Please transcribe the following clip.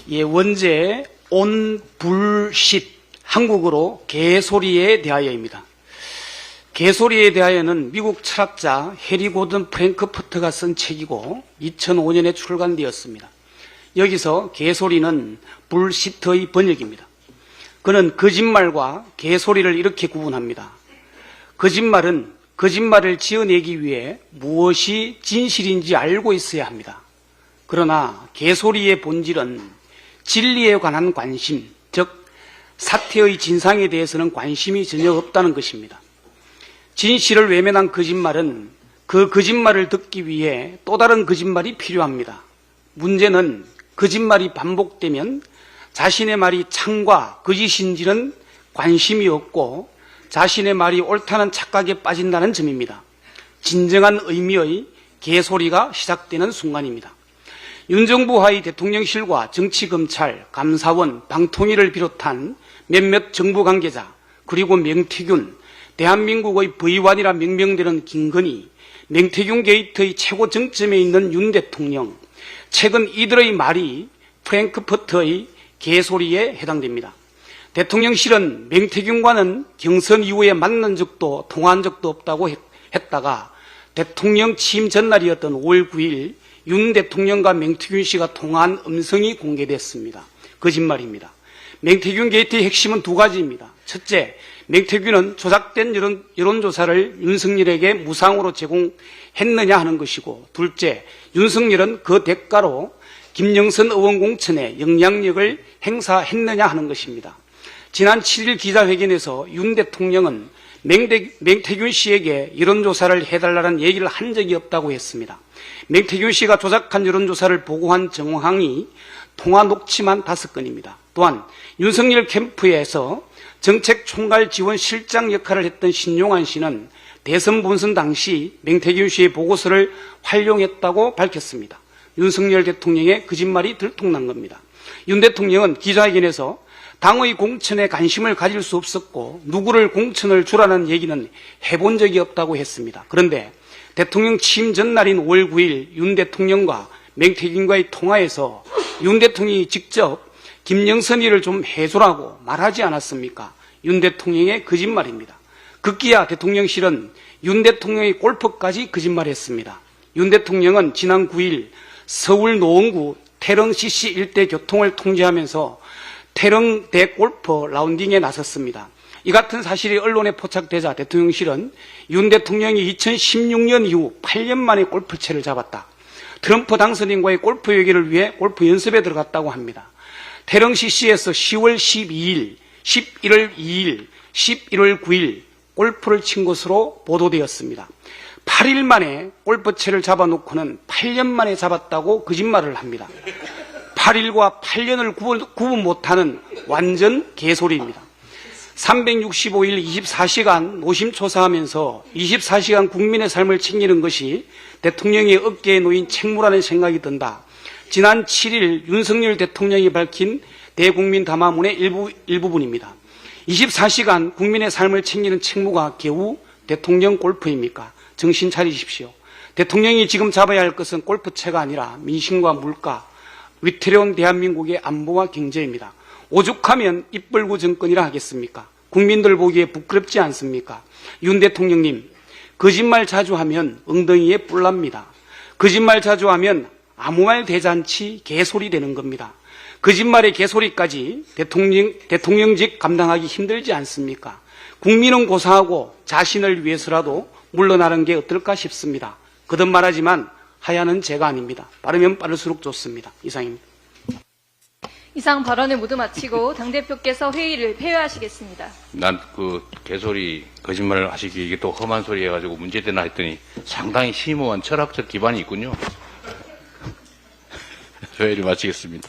예, 원제 온 불쉿, 한국어로 개소리에 대하여입니다. 개소리에 대하여는 미국 철학자 해리 고든 프랭크퍼트가 쓴 책이고 2005년에 출간되었습니다. 여기서 개소리는 불시트의 번역입니다. 그는 거짓말과 개소리를 이렇게 구분합니다. 거짓말은 거짓말을 지어내기 위해 무엇이 진실인지 알고 있어야 합니다. 그러나 개소리의 본질은 진리에 관한 관심, 즉 사태의 진상에 대해서는 관심이 전혀 없다는 것입니다. 진실을 외면한 거짓말은 그 거짓말을 듣기 위해 또 다른 거짓말이 필요합니다. 문제는 거짓말이 반복되면 자신의 말이 참과 거짓인지는 관심이 없고 자신의 말이 옳다는 착각에 빠진다는 점입니다. 진정한 의미의 개소리가 시작되는 순간입니다. 윤 정부 하의 대통령실과 정치검찰, 감사원, 방통위를 비롯한 몇몇 정부 관계자, 그리고 명태균, 대한민국의 부의관이라 명명되는 김건희, 명태균 게이트의 최고 정점에 있는 윤 대통령, 최근 이들의 말이 프랭크퍼트의 개소리에 해당됩니다. 대통령실은 명태균과는 경선 이후에 만난 적도 통화한 적도 없다고 했다가 대통령 취임 전날이었던 5월 9일 윤 대통령과 명태균 씨가 통화한 음성이 공개됐습니다. 거짓말입니다. 명태균 게이트의 핵심은 두 가지입니다. 첫째, 명태균은 조작된 여론조사를 윤석열에게 무상으로 제공했느냐 하는 것이고, 둘째, 윤석열은 그 대가로 김영선 의원 공천에 영향력을 행사했느냐 하는 것입니다. 지난 7일 기자회견에서 윤 대통령은 명태균 씨에게 여론조사를 해달라는 얘기를 한 적이 없다고 했습니다. 명태균 씨가 조작한 여론조사를 보고한 정황이 통화 녹취만 5건입니다. 또한 윤석열 캠프에서 정책총괄지원실장 역할을 했던 신용환 씨는 대선 본선 당시 명태균 씨의 보고서를 활용했다고 밝혔습니다. 윤석열 대통령의 거짓말이 들통난 겁니다. 윤 대통령은 기자회견에서 당의 공천에 관심을 가질 수 없었고 누구를 공천을 주라는 얘기는 해본 적이 없다고 했습니다. 그런데 대통령 취임 전날인 5월 9일 윤 대통령과 명태균과의 통화에서 윤 대통령이 직접 김영선이를 좀 해주라고 말하지 않았습니까? 윤 대통령의 거짓말입니다. 급기야 대통령실은 윤 대통령의 골프까지 거짓말했습니다. 윤 대통령은 지난 9일 서울 노원구 태릉 CC 일대 교통을 통제하면서 태릉 대골프 라운딩에 나섰습니다. 이 같은 사실이 언론에 포착되자 대통령실은 윤 대통령이 2016년 이후 8년 만에 골프채를 잡았다. 트럼프 당선인과의 골프 얘기를 위해 골프 연습에 들어갔다고 합니다. 태릉 CC에서 10월 12일, 11월 2일, 11월 9일 골프를 친 것으로 보도되었습니다. 8일 만에 골프채를 잡아놓고는 8년 만에 잡았다고 거짓말을 합니다. 8일과 8년을 구분 못하는 완전 개소리입니다. 365일 24시간 노심초사하면서 24시간 국민의 삶을 챙기는 것이 대통령의 어깨에 놓인 책무라는 생각이 든다. 지난 7일 윤석열 대통령이 밝힌 대국민 담화문의 일부분입니다. 24시간 국민의 삶을 챙기는 책무가 겨우 대통령 골프입니까? 정신 차리십시오. 대통령이 지금 잡아야 할 것은 골프채가 아니라 민심과 물가, 위태로운 대한민국의 안보와 경제입니다. 오죽하면 입벌구 정권이라 하겠습니까? 국민들 보기에 부끄럽지 않습니까? 윤 대통령님, 거짓말 자주 하면 엉덩이에 뿔 납니다. 거짓말 자주 하면 아무 말 대잔치 개소리 되는 겁니다. 거짓말의 개소리까지 대통령직 감당하기 힘들지 않습니까? 국민은 고사하고 자신을 위해서라도 물러나는 게 어떨까 싶습니다. 거듭 말하지만 하야는 제가 아닙니다. 빠르면 빠를수록 좋습니다. 이상입니다. 이상 발언을 모두 마치고 당대표께서 회의를 폐회하시겠습니다. 난 그 개소리 거짓말을 하시기 이게 또 험한 소리 해가지고 문제되나 했더니 상당히 심오한 철학적 기반이 있군요. 회의를 마치겠습니다.